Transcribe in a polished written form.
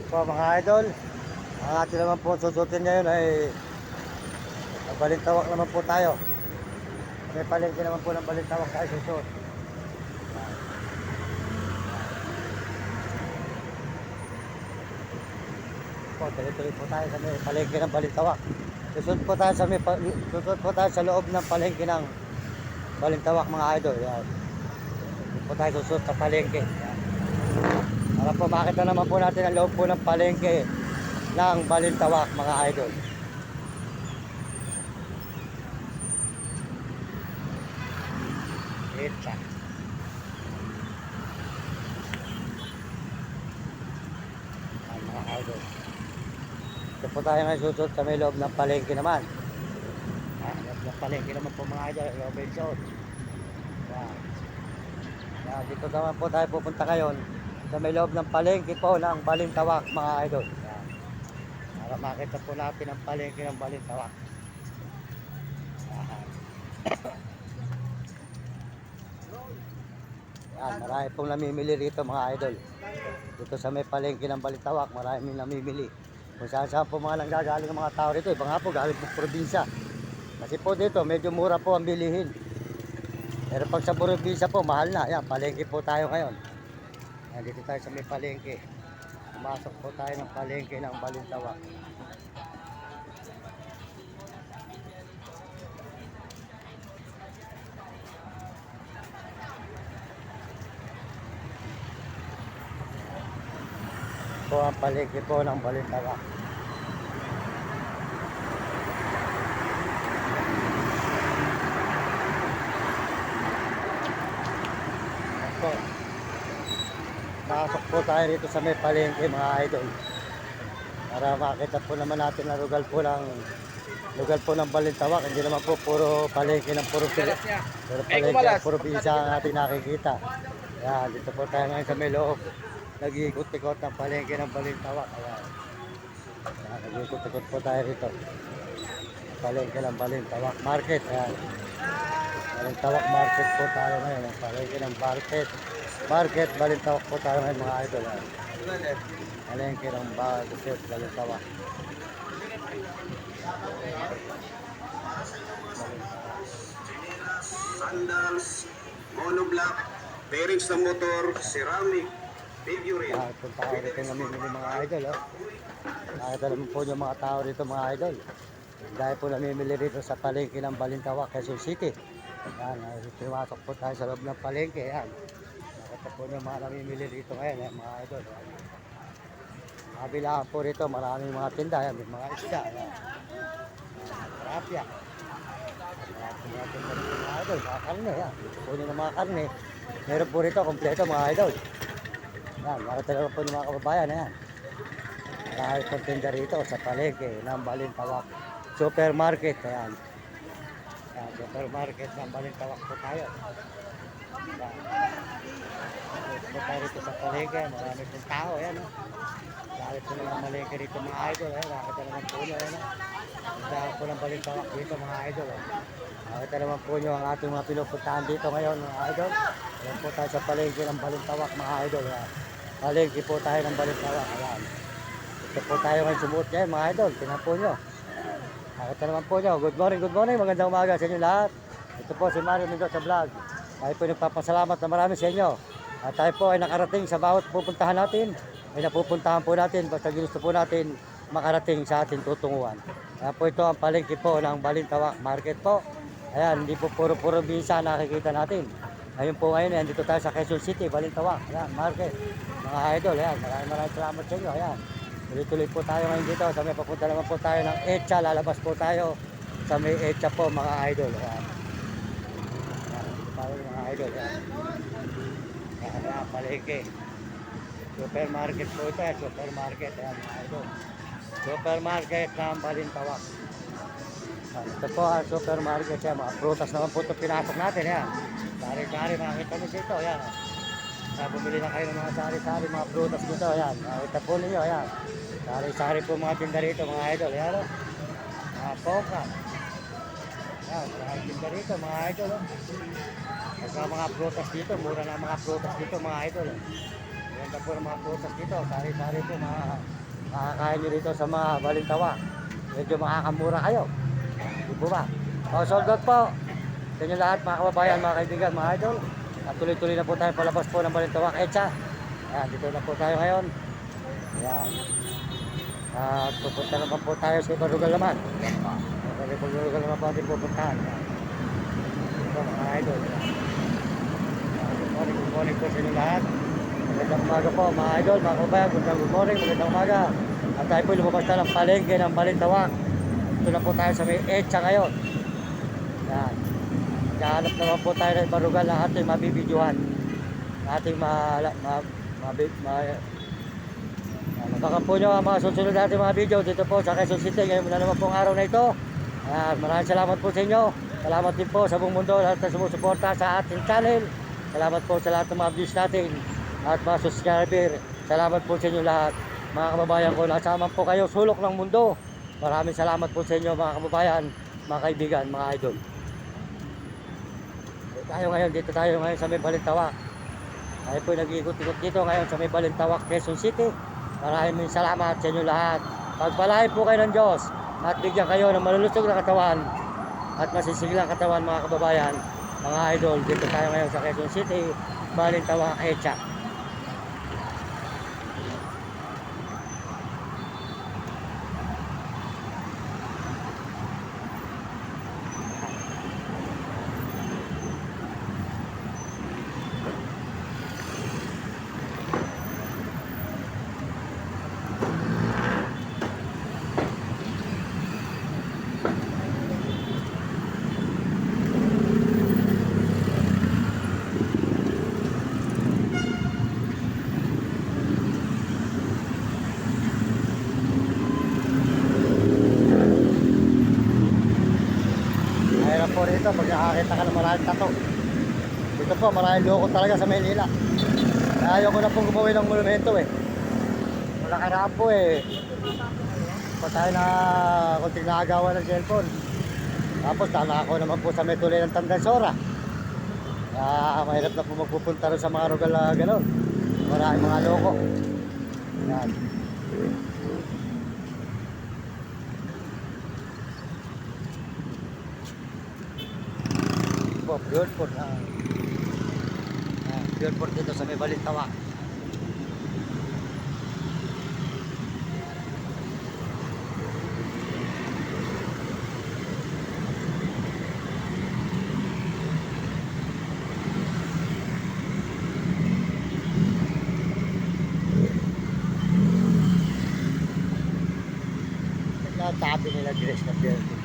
Po mga idol, ang atin naman po susutin ngayon ay balintawak naman po tayo. May palengke naman po ng balintawak tayo susut. Po, tuloy-tuloy po tayo sa may palengke ng balintawak. Susut po tayo sa susut po tayo sa loob ng palengke ng balintawak mga idol. Yan. Dito po tayo susut sa palengke. Yan. Para po makita naman po natin ang loob po ng palengke ng balintawak mga idol. Pizza. Ayan, mga idol. Ito po tayo ngayon susot sa may loob ng palengke naman. Ayan, loob ng palengke naman po mga idol. Loob ng suot. Ayan. Ayan, dito naman po tayo pupunta ngayon sa may loob ng palengke po ng balintawak mga idol. Ayan. Para makita po natin ang palengke ng balintawak. Ayan. Yan, marami pong namimili rito mga idol. Dito sa may palengke ng Balintawak, marami namimili. Kung saan saan po mga nanggagaling ng mga tao rito. Iba nga po galing po probinsya. Kasi po dito, medyo mura po ang bilihin. Pero pag sa probinsya po, mahal na. Yan, palengke po tayo ngayon. Yan, dito tayo sa may palengke. Pumasok po tayo ng palengke ng Balintawak. Po ang palengke po ng Balintawak. Po. Pasok po tayo rito sa may palengke mga idol. Para makita po naman natin na lugar po ng Balintawak. Hindi naman po puro palengke ng puro palengke ng puro bisa ang ating nakikita. Yan, dito po tayo ngayon sa may loob. Nag-iikot-ikot ng palengke ng Balintawak. Ayan. Ayan, nag-iikot-ikot po tayo rito. Palengke ng Balintawak Market. Ayan. Balintawak Market po tayo ngayon. Ang palengke ng Market, Balintawak po tayo ngayon mga idol. Ayan. Palengke ng Balintawak. Sandals, monoblock, bearings ng motor, ceramic, figurine. Kung tao rito namimili mga idol. Nakita naman po yung mga tao rito mga idol. Dahil po namimili rito sa palengke ng Balintawak, Quezon City. Yan, pumasok po tayo sa loob ng palengke. Yan. Nakita po yung mga namimili rito ngayon, yan, mga idol. Kabilaan po rito, maraming mga tinda. Yan, may mga isda. Yan. Terapia. Maraming mga tinda rito mga idol. Mga karne. Yan. Ito po yung mga karne. Meron po rito, kompleto mga idol. Yan, nakita naman po yung mga kababayan. Yan. Marami pong tinda rito sa palengke ng Balintawak Supermarket. Ayan. Ayan, supermarket ng Balintawak po tayo. Ayan. Dito po tayo rito sa palengke. Marami pong tao. Ayan. Marami po naman malengke rito mga idol. Ayan. Nakita naman po nyo. Ayan. Tinda po ng Balintawak dito mga idol. Ayan. Nakita naman po nyo ang ating mga pinupuntahan dito ngayon mga idol. Ayan po tayo sa palengke ng Balintawak mga idol. Ayan. Palengke po tayo ng Balintawak. Ayan. Ito po tayo ngayon sumuot ngayon mga idol. Tingnan po nyo. Nakita naman po nyo. Good morning. Magandang umaga sa inyo lahat. Ito po si Mario Mendoza Vlog. Tayo po nagpapasalamat na marami sa inyo. At tayo po ay nakarating sa bawat pupuntahan natin. Ay napupuntahan po natin. Basta ginusto po natin makarating sa ating tutunguhan. Kaya po ito ang palengke po ng Balintawak Market po. Ayan, hindi po puro bisa nakikita natin. Ngayon po ngayon, dito tayo sa Quezon City, Balintawak. Ayan, Market. Mga idol, ayan. Maraming salamat sa inyo. Ayan. Tuloy-tuloy po tayo ngayon dito. Sa may papunta naman po tayo ng Echa. Lalabas po tayo sa may Echa po mga idol. Ayan. Ayan, dito tayo mga idol. Ayan. Ayan, palengke. Supermarket po ito. Supermarket. Ayan mga idol. Supermarket ng Balintawak. Ayan, ito po ang supermarket. Ayan, mga prutas naman po ito pinasok natin. Ayan. Sari-sari makikita nyo dito. Ayan. Bumili na kayo ng mga sari-sari, mga prutas dito. Ayan. Makikita po ninyo. Ayan. Sari-sari po mga tinda rito mga idol. Ayan o. Mga poka. Ayan. Mga tinda rito mga idol o. At mga prutas dito. Mura na mga prutas dito mga idol o. Ganda po ng mga prutas dito. Sari-sari po makakain nyo dito sa mga Balintawa. Medyo makakamura kayo. Di po ba? Sold out po. Sa inyo lahat mga kababayan, mga kaibigan, mga idol. At tuloy-tuloy na po tayo palabas po ng Balintawa, Echa. Ayan, dito na po tayo ngayon. Ayan. At pupunta naman po tayo sa ibang lugar naman. Sa ibang lugar naman po ating pupuntahan. Ito mga idol. Good morning po sa inyo lahat. Magandang umaga po mga idol, mga kababayan. Good morning, magandang umaga. At tayo po lumabas na ng palengke ng Balintawa. Ito na po tayo sa may Echa ngayon. Yan. Kahanap naman po tayo ng ibang lugar na ating mabibidyohan. Ating baka po nyo ang mga susunod natin mga video dito po sa Quezon City. Ngayon na naman pong araw na ito. Maraming salamat po sa inyo. Salamat din po sa buong mundo lahat na sumusuporta sa ating channel. Salamat po sa lahat ng mga views natin at mga subscriber. Salamat po sa inyo lahat mga kababayan ko. Nasama po kayo sulok ng mundo. Maraming salamat po sa inyo mga kababayan, mga kaibigan, mga idol. Dito tayo ngayon sa may Balintawa. Tayo po nag-iikot-ikot dito ngayon sa may Balintawa, Quezon City. Maraming salamat sa inyo lahat. Pagpalain po kayo ng Diyos at bigyan kayo ng malulusog na katawan at masisiglang katawan mga kababayan, mga idol. Dito tayo ngayon sa Quezon City, Balintawa, Echa. Mayroon po rito pag nakakita ka ng maraming tato. Dito po maraming loko talaga sa Maynila. Ayaw ko na pong gumawa ng monumento eh. Wala karaan po eh. Pa tayo na kunting nakagawa ng cellphone. Tapos nalako naman po sa may tulay ng Tandansora. Mahirap na po magpupunta rin sa mga lugar na gano'n. Maraming mga loko. Yan. Billboard billboard dito sa may Balintawa. Sabi nila dress na billboard.